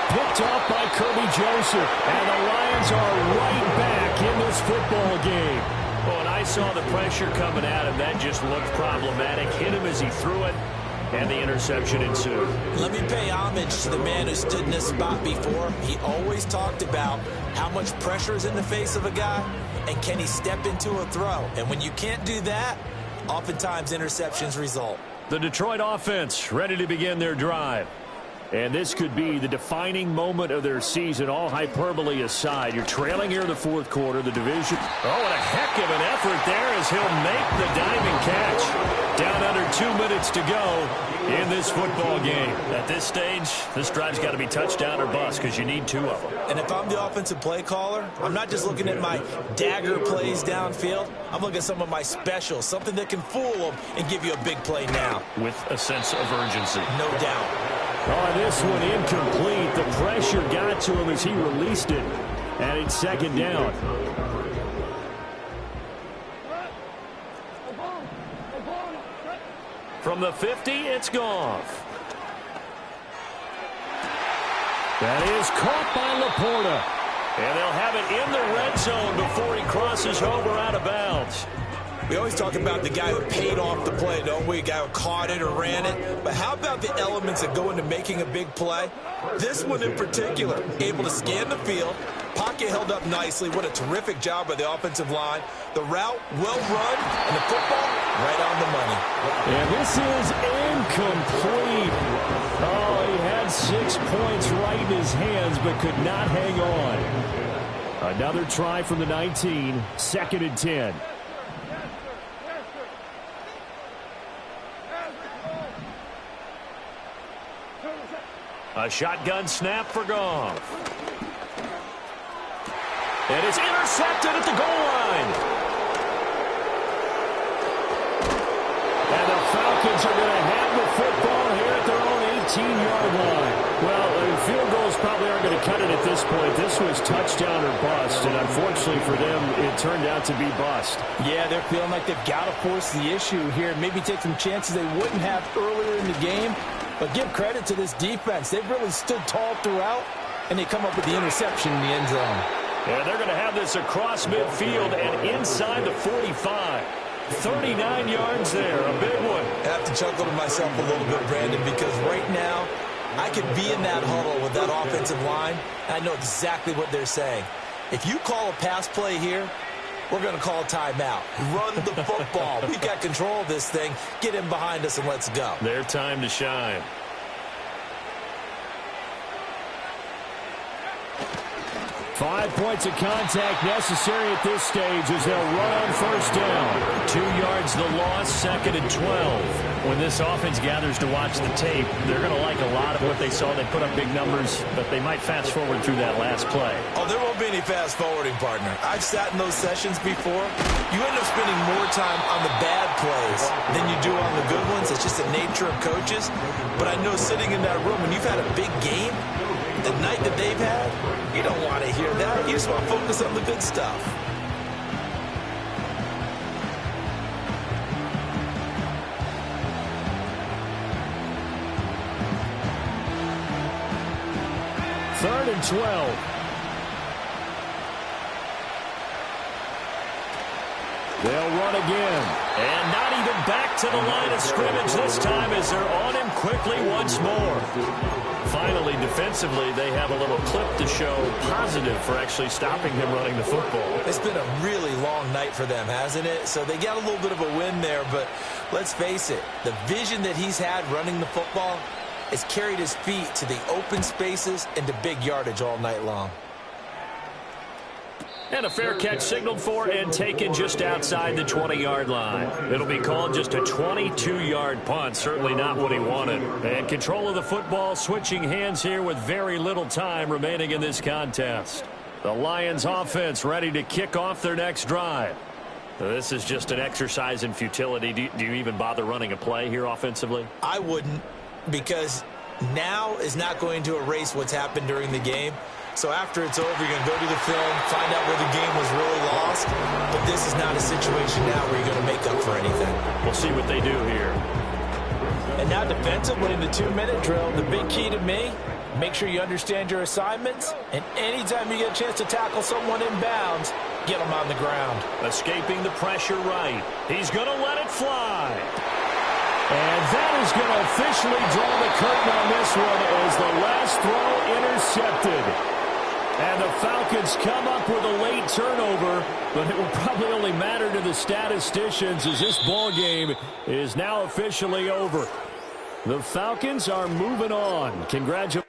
Picked off by Kirby Joseph. And the Lions are right back in this football game. Oh, and I saw the pressure coming at him. That just looked problematic. Hit him as he threw it, and the interception ensued. Let me pay homage to the man who stood in this spot before. He always talked about how much pressure is in the face of a guy, and can he step into a throw. And when you can't do that, oftentimes interceptions result. The Detroit offense ready to begin their drive. And this could be the defining moment of their season, all hyperbole aside. You're trailing here in the fourth quarter, the division. Oh, and a heck of an effort there as he'll make the diving catch. Down under 2 minutes to go in this football game. At this stage, this drive's got to be touchdown or bust because you need 2 of them. And if I'm the offensive play caller, I'm not just looking at my dagger plays downfield. I'm looking at some of my specials, something that can fool them and give you a big play now. With a sense of urgency. No doubt. Oh, this one incomplete. The pressure got to him as he released it. And it's second down. From the 50, it's Goff. That is caught by Laporta. And they'll have it in the red zone before he crosses over out of bounds. We always talk about the guy who paid off the play, don't we? A guy who caught it or ran it. But how about the elements that go into making a big play? This one in particular, able to scan the field, pocket held up nicely. What a terrific job by the offensive line. The route, well run, and the football, right on the money. And this is incomplete. Oh, he had 6 points right in his hands, but could not hang on. Another try from the 19, 2nd and 10. A shotgun snap for Goff. And it's intercepted at the goal line. And the Falcons are going to have the football here at their own 18-yard line. Well, field goals probably aren't going to cut it at this point. This was touchdown or bust, and unfortunately for them, it turned out to be bust. Yeah, they're feeling like they've got to force the issue here and maybe take some chances they wouldn't have earlier in the game. But give credit to this defense. They've really stood tall throughout, and they come up with the interception in the end zone. Yeah, they're going to have this across midfield and inside the 45. 39 yards there, a big one. I have to chuckle to myself a little bit, Brandon, because right now I could be in that huddle with that offensive line, and I know exactly what they're saying. If you call a pass play here, we're going to call a timeout. Run the football. We've got control of this thing. Get in behind us and let's go. Their time to shine. Five points of contact necessary at this stage as they'll run on first down. 2 yards the loss, 2nd and 12. When this offense gathers to watch the tape, they're going to like a lot of what they saw. They put up big numbers, but they might fast forward through that last play. Oh, there won't be any fast forwarding, partner. I've sat in those sessions before. You end up spending more time on the bad plays than you do on the good ones. It's just the nature of coaches. But I know sitting in that room, when you've had a big game, the night that they've had, you don't want to hear that. You just want to focus on the good stuff. Third and 12. They'll run again. And not even back to the line of scrimmage this time as they're on him quickly once more. Finally, defensively, they have a little clip to show positive for actually stopping him running the football. It's been a really long night for them, hasn't it? So they got a little bit of a win there, but let's face it, the vision that he's had running the football has carried his feet to the open spaces and to big yardage all night long. And a fair catch signaled for and taken just outside the 20-yard line. It'll be called just a 22-yard punt. Certainly not what he wanted. And control of the football switching hands here with very little time remaining in this contest. The Lions offense ready to kick off their next drive. This is just an exercise in futility. Do you even bother running a play here offensively? I wouldn't, because now is not going to erase what's happened during the game. So after it's over, you're going to go to the film, find out where the game was really lost. But this is not a situation now where you're going to make up for anything. We'll see what they do here. And now defensively in the 2-minute drill, the big key to me, make sure you understand your assignments. And anytime you get a chance to tackle someone in bounds, get them on the ground. Escaping the pressure right. He's going to let it fly. And that is going to officially draw the curtain on this one as the last throw intercepted. And the Falcons come up with a late turnover, but it will probably only matter to the statisticians as this ball game is now officially over. The Falcons are moving on. Congratulations.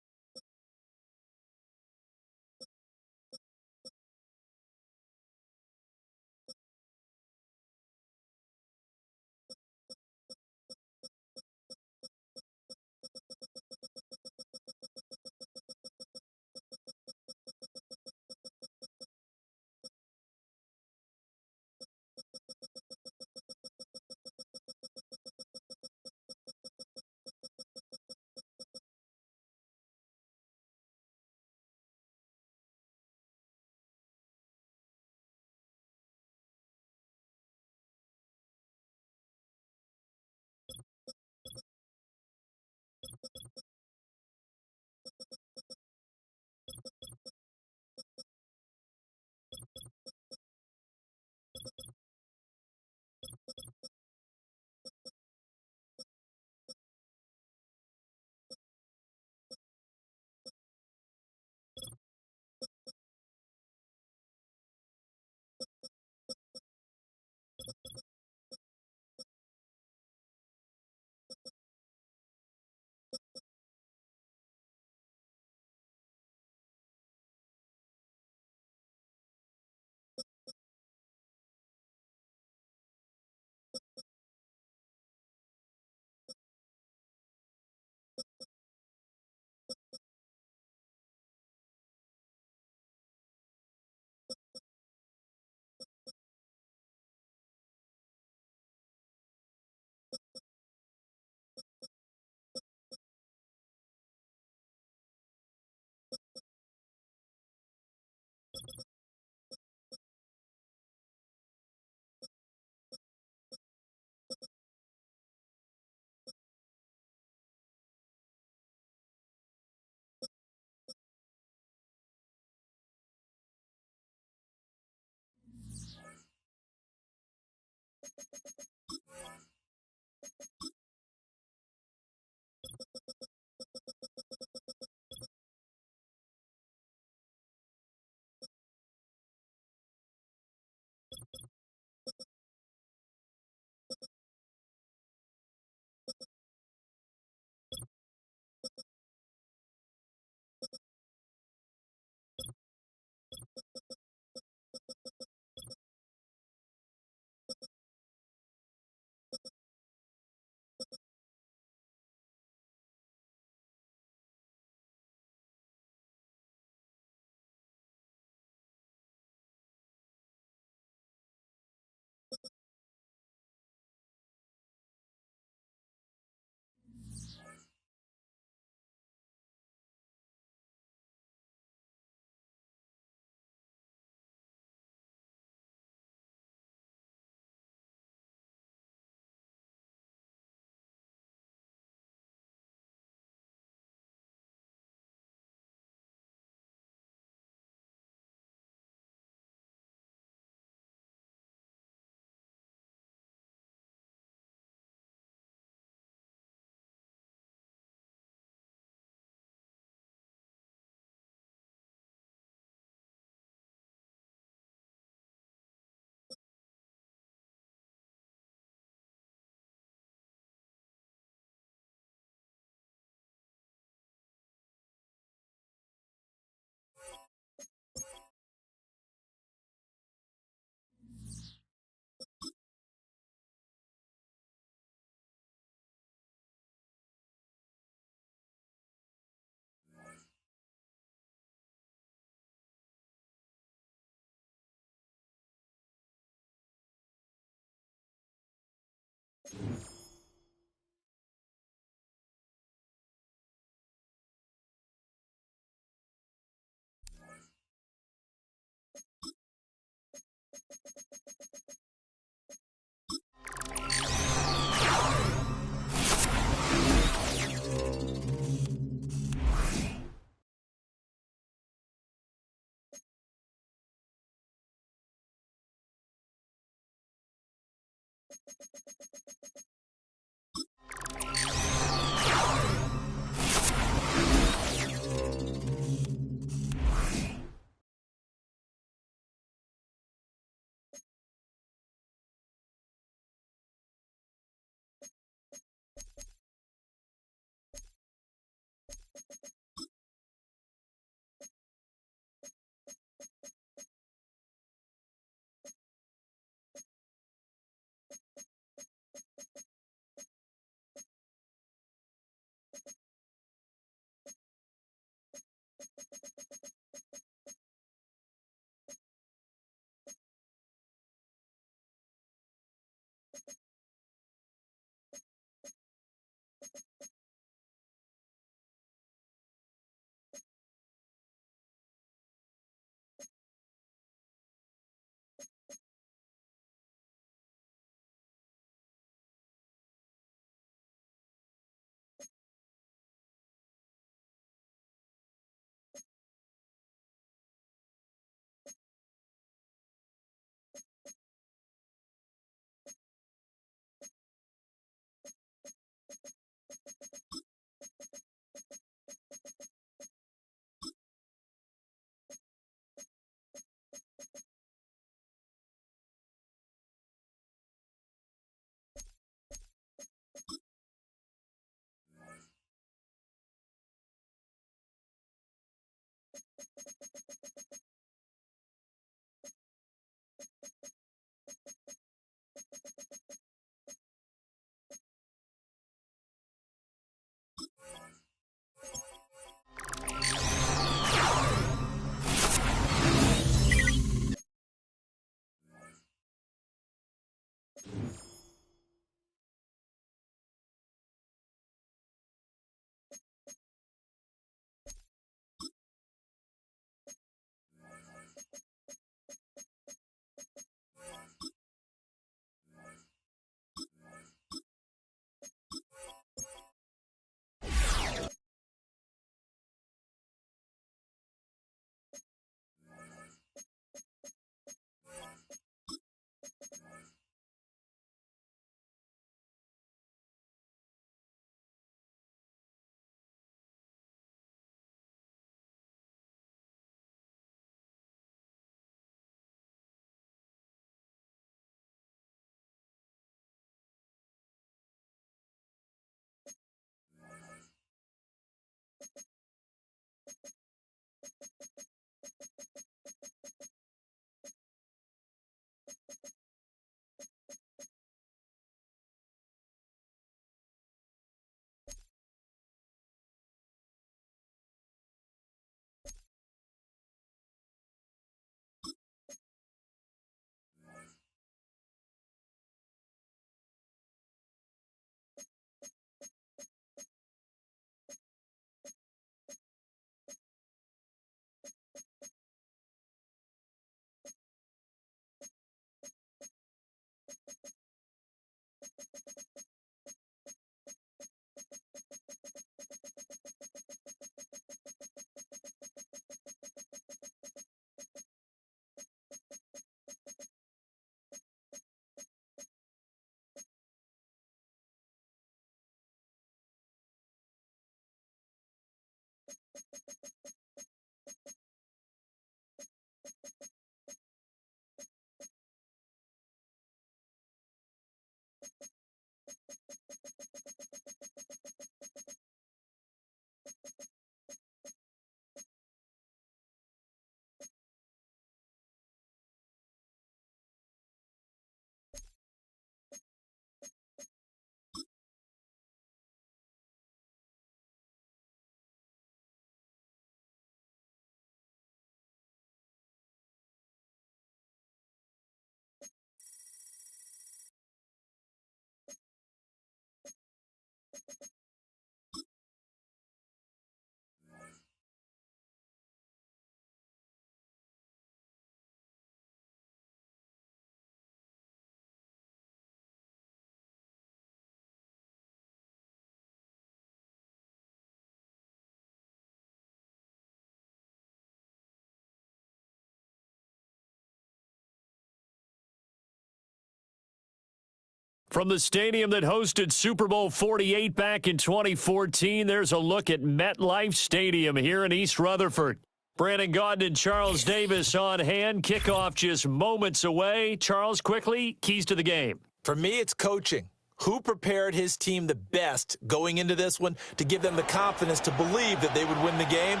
From the stadium that hosted Super Bowl 48 back in 2014, there's a look at MetLife Stadium here in East Rutherford. Brandon Gaudin and Charles Davis on hand. Kickoff just moments away. Charles, quickly, keys to the game. For me, it's coaching. Who prepared his team the best going into this one to give them the confidence to believe that they would win the game?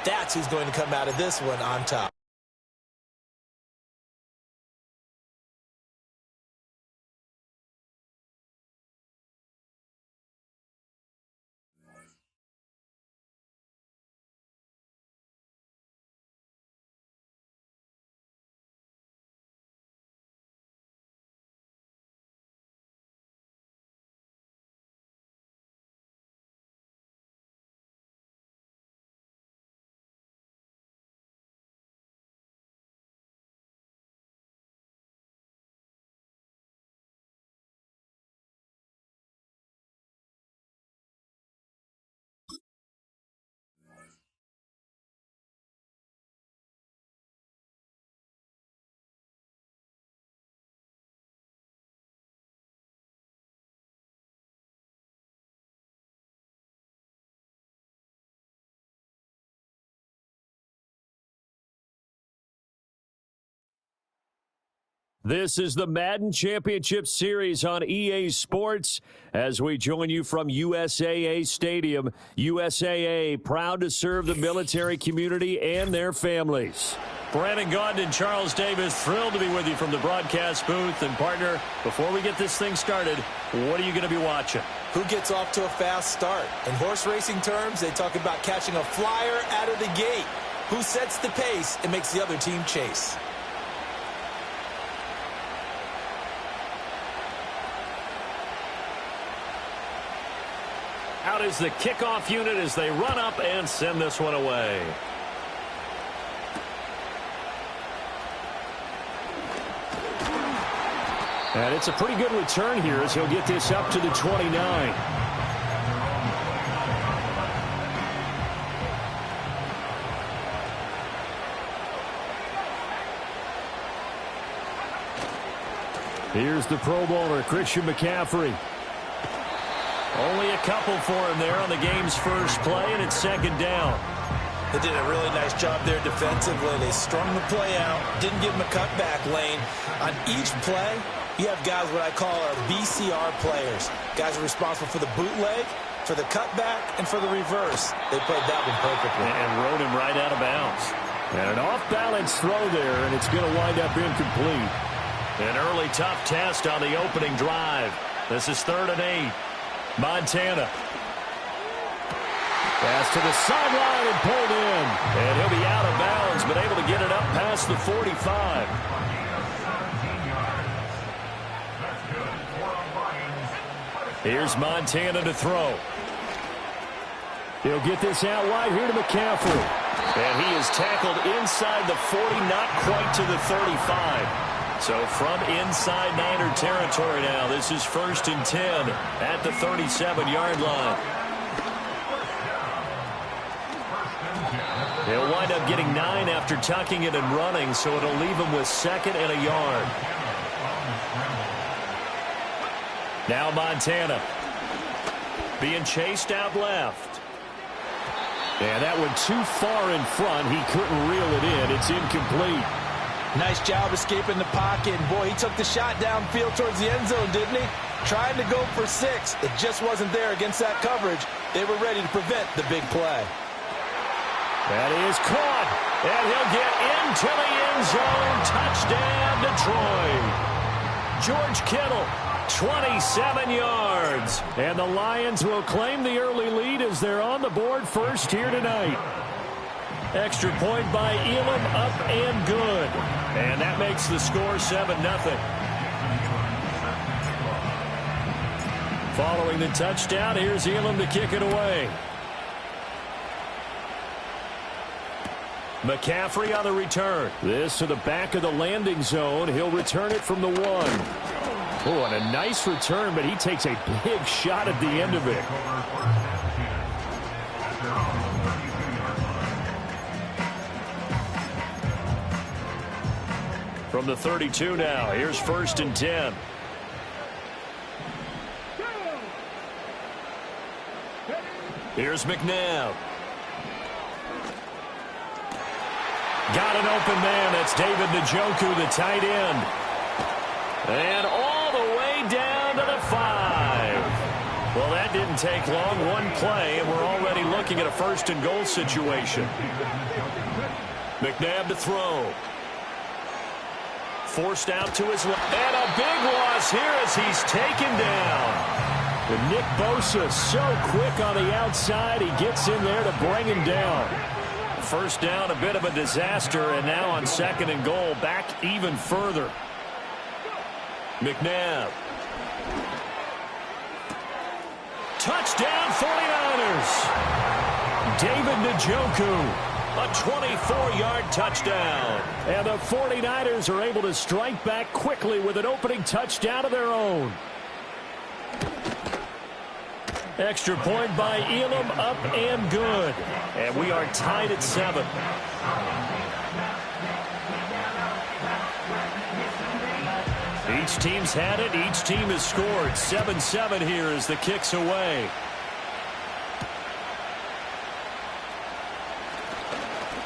That's who's going to come out of this one on top. This is the Madden Championship Series on EA Sports as we join you from USAA Stadium. USAA, proud to serve the military community and their families. Brandon Gaudin and Charles Davis, thrilled to be with you from the broadcast booth. And, partner, before we get this thing started, what are you going to be watching? Who gets off to a fast start? In horse racing terms, they talk about catching a flyer out of the gate. Who sets the pace and makes the other team chase? Out is the kickoff unit as they run up and send this one away. And it's a pretty good return here as he'll get this up to the 29. Here's the Pro Bowler, Christian McCaffrey. Only a couple for him there on the game's first play, and it's second down. They did a really nice job there defensively. They strung the play out, didn't give him a cutback lane. On each play, you have guys what I call our BCR players. Guys are responsible for the bootleg, for the cutback, and for the reverse. They played that one perfectly. And rode him right out of bounds. And an off-balance throw there, and it's going to wind up incomplete. An early tough test on the opening drive. This is 3rd and 8. Montana. Pass to the sideline and pulled in. And he'll be out of bounds, but able to get it up past the 45. Here's Montana to throw. He'll get this out wide here to McCaffrey. And he is tackled inside the 40, not quite to the 35. So from inside Niner territory now, this is 1st and 10 at the 37-yard line. He'll wind up getting 9 after tucking it and running, so it'll leave him with 2nd and a yard. Now Montana being chased out left. And that one too far in front. He couldn't reel it in. It's incomplete. Nice job escaping the pocket. And boy, he took the shot downfield towards the end zone, didn't he? Trying to go for 6. It just wasn't there against that coverage. They were ready to prevent the big play. That is caught. And he'll get into the end zone. Touchdown, Detroit. George Kittle, 27 yards. And the Lions will claim the early lead as they're on the board first here tonight. Extra point by Elam, up and good. And that makes the score 7-0. Following the touchdown, here's Elam to kick it away. McCaffrey on the return. This to the back of the landing zone. He'll return it from the 1. Oh, and a nice return, but he takes a big shot at the end of it. From the 32 now, here's 1st and 10. Here's McNabb. Got an open man. That's David Njoku, the tight end. And all the way down to the 5. Well, that didn't take long. One play, and we're already looking at a first-and-goal situation. McNabb to throw. Forced out to his left. And a big loss here as he's taken down. And Nick Bosa so quick on the outside. He gets in there to bring him down. First down, a bit of a disaster, and now on second and goal, back even further. McNabb. Touchdown 49ers. David Njoku. A 24-yard touchdown. And the 49ers are able to strike back quickly with an opening touchdown of their own. Extra point by Elam, up and good. And we are tied at 7. Each team's had it. Each team has scored. 7-7 here as the kick's away.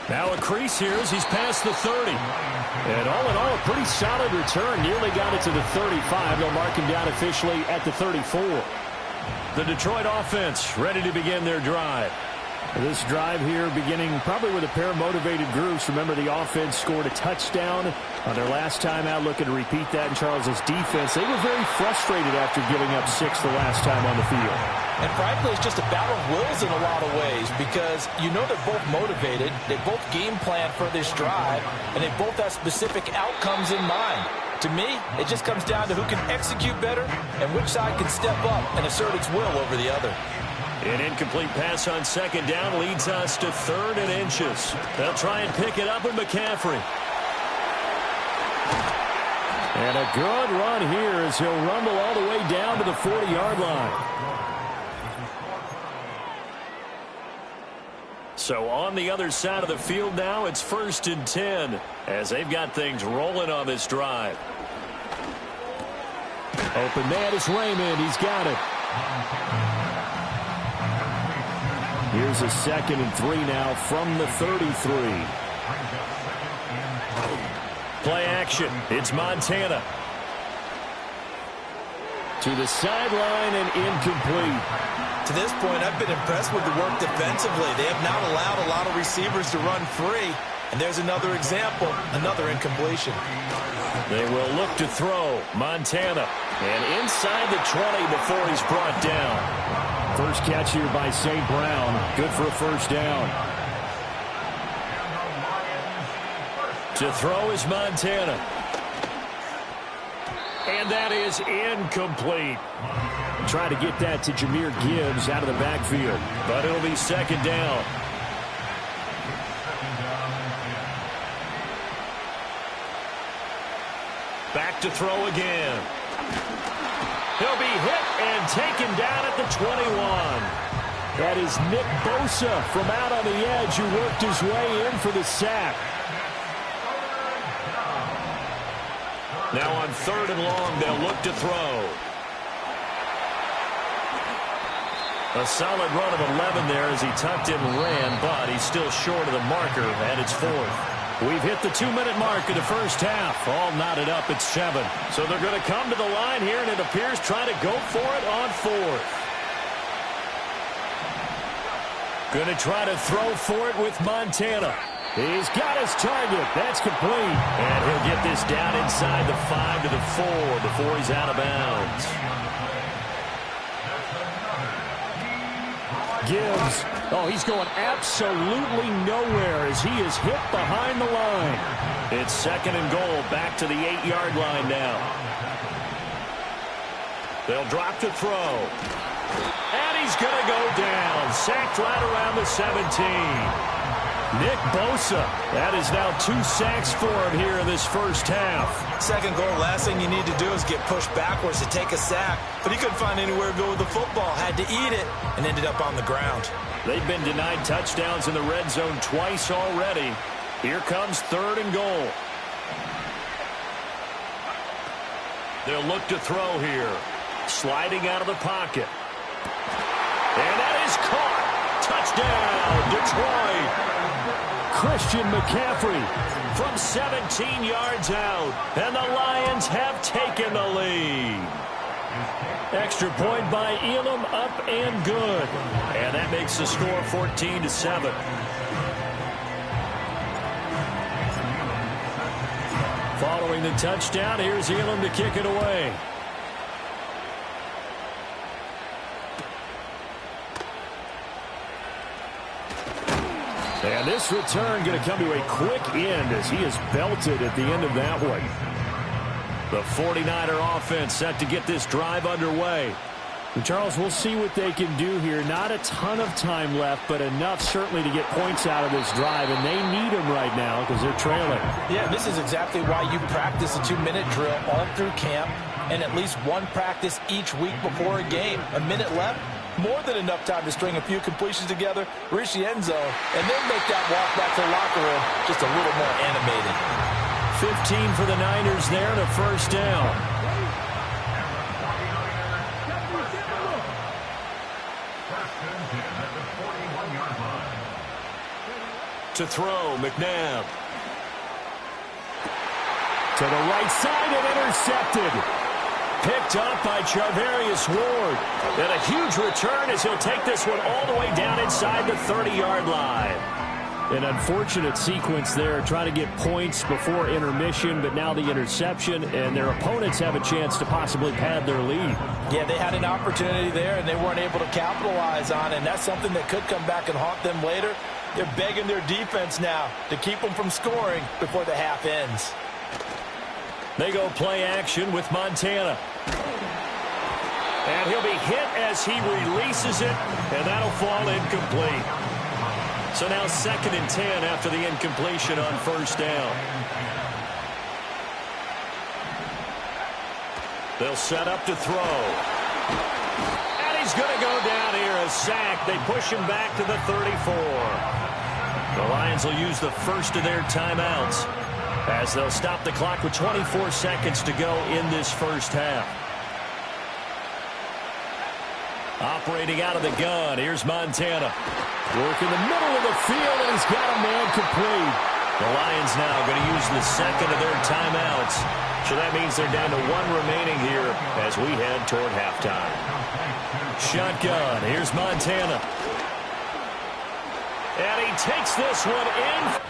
Now a crease here as he's past the 30. And all in all, a pretty solid return. Nearly got it to the 35. They'll mark him down officially at the 34. The Detroit offense ready to begin their drive. This drive here beginning probably with a pair of motivated groups. Remember, the offense scored a touchdown on their last time out, looking to repeat that in Charles's defense. They were very frustrated after giving up 6 the last time on the field. And frankly, it's just a battle of wills in a lot of ways because you know they're both motivated, they both game plan for this drive, and they both have specific outcomes in mind. To me, it just comes down to who can execute better and which side can step up and assert its will over the other. An incomplete pass on second down leads us to 3rd and inches. They'll try and pick it up with McCaffrey. And a good run here as he'll rumble all the way down to the 40-yard line. So on the other side of the field now, it's 1st and 10 as they've got things rolling on this drive. Open man is Raymond. He's got it. Here's a 2nd and 3 now from the 33. Play action. It's Montana. To the sideline and incomplete. To this point, I've been impressed with the work defensively. They have not allowed a lot of receivers to run free. And there's another example, another incompletion. They will look to throw. Montana. And inside the 20 before he's brought down. First catch here by St. Brown. Good for a first down. To throw is Montana. And that is incomplete. Try to get that to Jahmyr Gibbs out of the backfield. But it'll be 2nd down. Back to throw again. He'll be hit and taken down at the 21. That is Nick Bosa from out on the edge who worked his way in for the sack. Now on 3rd and long, they'll look to throw. A solid run of 11 there as he tucked in and ran, but he's still short of the marker, and it's 4th. We've hit the 2-minute mark of the first half. All knotted up at 7. So they're going to come to the line here, and it appears trying to go for it on 4th. Going to try to throw for it with Montana. He's got his target. That's complete. And he'll get this down inside the 5 to the 4 before he's out of bounds. Gibbs. Oh, he's going absolutely nowhere as he is hit behind the line. It's 2nd and goal, back to the 8-yard line now. They'll drop to throw. And he's going to go down. Sacked right around the 17. Nick Bosa. That is now 2 sacks for him here in this first half. 2nd goal, last thing you need to do is get pushed backwards to take a sack. But he couldn't find anywhere to go with the football. Had to eat it and ended up on the ground. They've been denied touchdowns in the red zone twice already. Here comes 3rd and goal. They'll look to throw here. Sliding out of the pocket. And that is Touchdown, Detroit. Christian McCaffrey From 17 yards out, and the Lions have taken the lead. Extra point by Elam, up and good. And that makes the score 14-7. Following the touchdown, here's Elam to kick it away. And this return going to come to a quick end as he is belted at the end of that one. The 49er offense set to get this drive underway. And Charles, we'll see what they can do here. Not a ton of time left, but enough certainly to get points out of this drive, and they need them right now because they're trailing. Yeah, this is exactly why you practice a 2-minute drill all through camp and at least one practice each week before a game. A minute left, more than enough time to string a few completions together, reach the end zone, and then make that walk back to the locker room just a little more animated. 15 for the Niners there and a first down. To throw, McNabb. To the right side and intercepted. Picked up by Charvarius Ward. And a huge return as he'll take this one all the way down inside the 30-yard line. An unfortunate sequence there, trying to get points before intermission, but now the interception, and their opponents have a chance to possibly pad their lead. Yeah, they had an opportunity there, and they weren't able to capitalize on it, and that's something that could come back and haunt them later. They're begging their defense now to keep them from scoring before the half ends. They go play action with Montana. And he'll be hit as he releases it, and that'll fall incomplete. So now 2nd and 10 after the incompletion on first down. They'll set up to throw. And he's going to go down here, a sack. They push him back to the 34. The Lions will use the first of their timeouts as they'll stop the clock with 24 seconds to go in this first half. Operating out of the gun, here's Montana. Work in the middle of the field, and he's got a man complete. The Lions now going to use the second of their timeouts. So that means they're down to one remaining here as we head toward halftime. Shotgun, here's Montana. And he takes this one in.